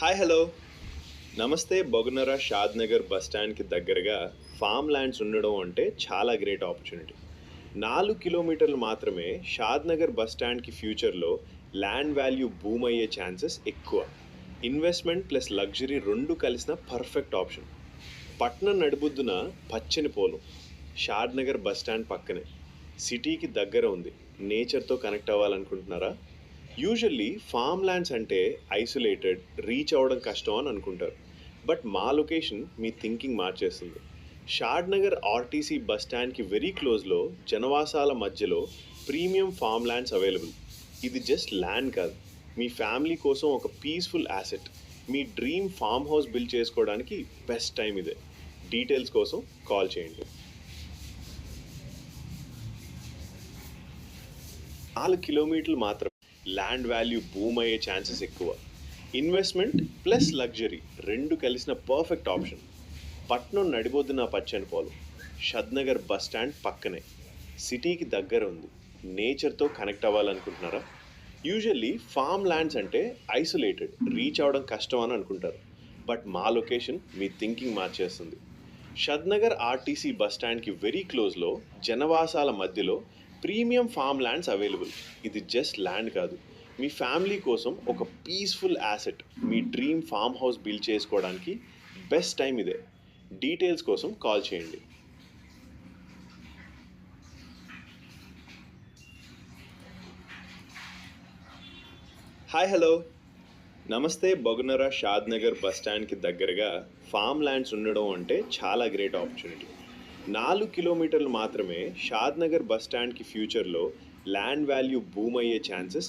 Hi hello నమస్తే బొగనరా షాద్ Nagar bus స్టాండ్కి దగ్గరగా ఫామ్ ల్యాండ్స్ ఉండడం అంటే చాలా గ్రేట్ ఆపర్చునిటీ. 4 కిలోమీటర్లు మాత్రమే షాద్ నగర్ బస్ స్టాండ్కి ఫ్యూచర్లో ల్యాండ్ వాల్యూ బూమ్ అయ్యే ఛాన్సెస్ ఎక్కువ. ఇన్వెస్ట్మెంట్ ప్లస్ లగ్జరీ రెండు కలిసిన పర్ఫెక్ట్ ఆప్షన్. పట్నం నడిబొడ్డున పచ్చని పోలం, షాద్ నగర్ బస్ స్టాండ్ పక్కనే, సిటీకి దగ్గర ఉంది. నేచర్తో కనెక్ట్ అవ్వాలనుకుంటున్నారా? యూజువల్లీ ఫామ్ ల్యాండ్స్ అంటే ఐసోలేటెడ్, రీచ్ అవ్వడం కష్టం అని అనుకుంటారు. బట్ మా లొకేషన్ మీ థింకింగ్ మార్చేస్తుంది. షాద్ నగర్ ఆర్టీసీ బస్ స్టాండ్కి వెరీ క్లోజ్లో, జనవాసాల మధ్యలో ప్రీమియం ఫామ్ ల్యాండ్స్ అవైలబుల్. ఇది జస్ట్ ల్యాండ్ కాదు, మీ ఫ్యామిలీ కోసం ఒక పీస్ఫుల్ యాసెట్. మీ డ్రీమ్ ఫామ్ హౌస్ బిల్డ్ చేసుకోవడానికి బెస్ట్ టైం ఇదే. డీటెయిల్స్ కోసం కాల్ చేయండి. 4 కిలోమీటర్లు మాత్రం ల్యాండ్ వాల్యూ బూమ్ అయ్యే ఛాన్సెస్ ఎక్కువ. ఇన్వెస్ట్మెంట్ ప్లస్ లగ్జరీ రెండు కలిసిన పర్ఫెక్ట్ ఆప్షన్. పట్నం నడిబొడ్డున పచ్చని పోలు, షద్నగర్ బస్ స్టాండ్ పక్కనే, సిటీకి దగ్గర ఉంది. నేచర్తో కనెక్ట్ అవ్వాలనుకుంటున్నారా? యూజువల్లీ ఫామ్ ల్యాండ్స్ అంటే ఐసోలేటెడ్, రీచ్ అవ్వడం కష్టం అని అనుకుంటారు. బట్ మా లొకేషన్ మీ థింకింగ్ మార్చేస్తుంది. షద్నగర్ ఆర్టీసీ బస్ స్టాండ్కి వెరీ క్లోజ్లో, జనవాసాల మధ్యలో ప్రీమియం ఫామ్ ల్యాండ్స్ అవైలబుల్. ఇది జస్ట్ ల్యాండ్ కాదు, మీ ఫ్యామిలీ కోసం ఒక పీస్ఫుల్ యాసెట్. మీ డ్రీమ్ ఫామ్ హౌస్ బిల్డ్ చేసుకోవడానికి బెస్ట్ టైం ఇదే. డీటెయిల్స్ కోసం కాల్ చేయండి. హాయ్ హలో నమస్తే బొగనరా షాద్ నగర్ బస్ స్టాండ్కి దగ్గరగా ఫామ్ ల్యాండ్స్ ఉండడం అంటే చాలా గ్రేట్ ఆపర్చునిటీ. 4 కిలోమీటర్లు మాత్రమే షాద్ నగర్ బస్ స్టాండ్కి ఫ్యూచర్లో ల్యాండ్ వాల్యూ బూమ్ అయ్యే ఛాన్సెస్